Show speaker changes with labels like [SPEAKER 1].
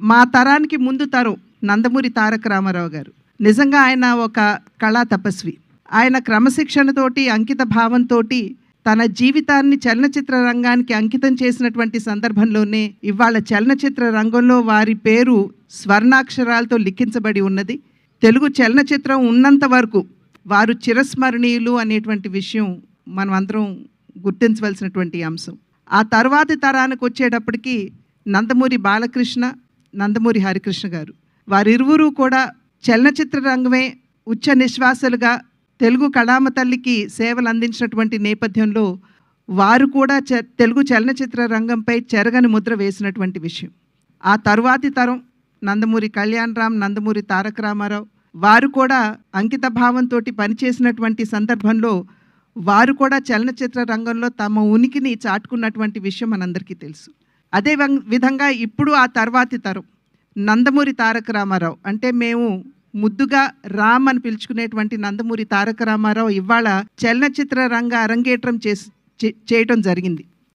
[SPEAKER 1] మా తరానికి ముందు తరం నందమూరి తారక రామారావు గారు. నిజంగా ఆయన ఒక కళా తపస్వి. ఆయన క్రమశిక్షణతోటి, అంకిత భావంతోటి తన జీవితాన్ని చలనచిత్ర రంగానికి అంకితం చేసినటువంటి సందర్భంలోనే ఇవాళ చలనచిత్ర రంగంలో వారి పేరు స్వర్ణాక్షరాలతో లిఖించబడి ఉన్నది. తెలుగు చలనచిత్రం ఉన్నంత వరకు వారు చిరస్మరణీయులు అనేటువంటి విషయం మనం అందరం గుర్తించవలసినటువంటి అంశం. ఆ తర్వాతి తరానికి వచ్చేటప్పటికి నందమూరి బాలకృష్ణ, నందమూరి హరికృష్ణ గారు, వారిరువురు కూడా చలనచిత్ర రంగమే ఉచ్చ నిశ్వాసలుగా తెలుగు కళామ తల్లికి సేవలు అందించినటువంటి నేపథ్యంలో వారు కూడా తెలుగు చలనచిత్ర రంగంపై చెరగని ముద్ర వేసినటువంటి విషయం. ఆ తరువాతి తరం నందమూరి కళ్యాణ్ రామ్, నందమూరి తారక రామారావు వారు కూడా అంకిత భావంతో పనిచేసినటువంటి సందర్భంలో వారు కూడా చలనచిత్ర రంగంలో తమ ఉనికిని చాటుకున్నటువంటి విషయం మనందరికీ తెలుసు. అదే విధంగా ఇప్పుడు ఆ తర్వాతి తరం నందమూరి తారక రామారావు, అంటే మేము ముద్దుగా రామ్ అని పిలుచుకునేటువంటి నందమూరి తారక రామారావు ఇవాళ చలనచిత్ర రంగ అరంగేట్రం చేయటం జరిగింది.